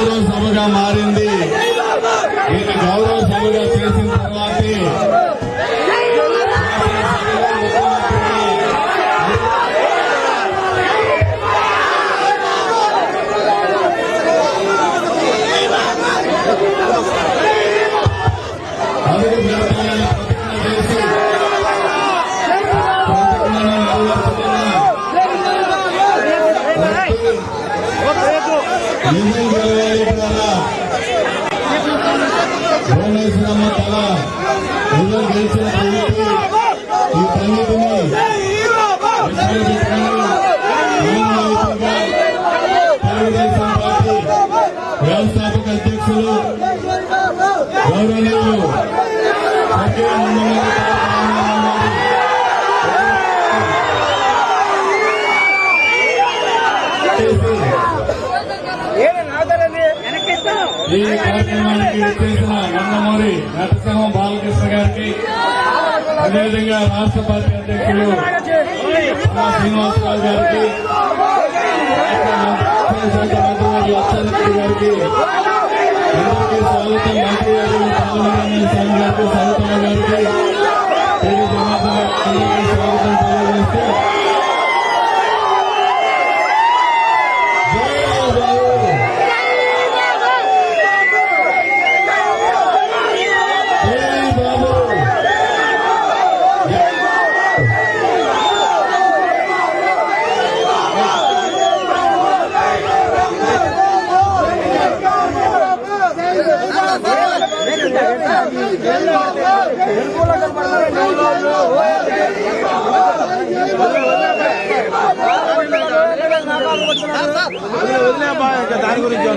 గౌరవ సభగా మారింది. దీన్ని గౌరవ సభగా చేసిన తర్వాతే భువనేశ్వరమ్మ తల నిజం గెలిచిన ఈ తల్లిని తెలుగుదేశం పార్టీ వ్యవస్థాపక అధ్యక్షులు గౌరవనీయులు ఈ కార్యక్రమానికి చేసిన నందమూరి నరసింహం బాలకృష్ణ గారికి, అదేవిధంగా రాష్ట్ర పార్టీ అధ్యక్షులు శ్రీనివాసరావు గారికి, మంత్రి అచ్చెన్నాయుడు గారికి అందరికీ స్వాగతం. మంత్రి గారు పాలనారాయణ స్వామి గారికి, సవితమ్మ గారికి, తెలుగు జనార్దన్ అందరికీ స్వాగతం తెలియజేస్తూ దాని గురించి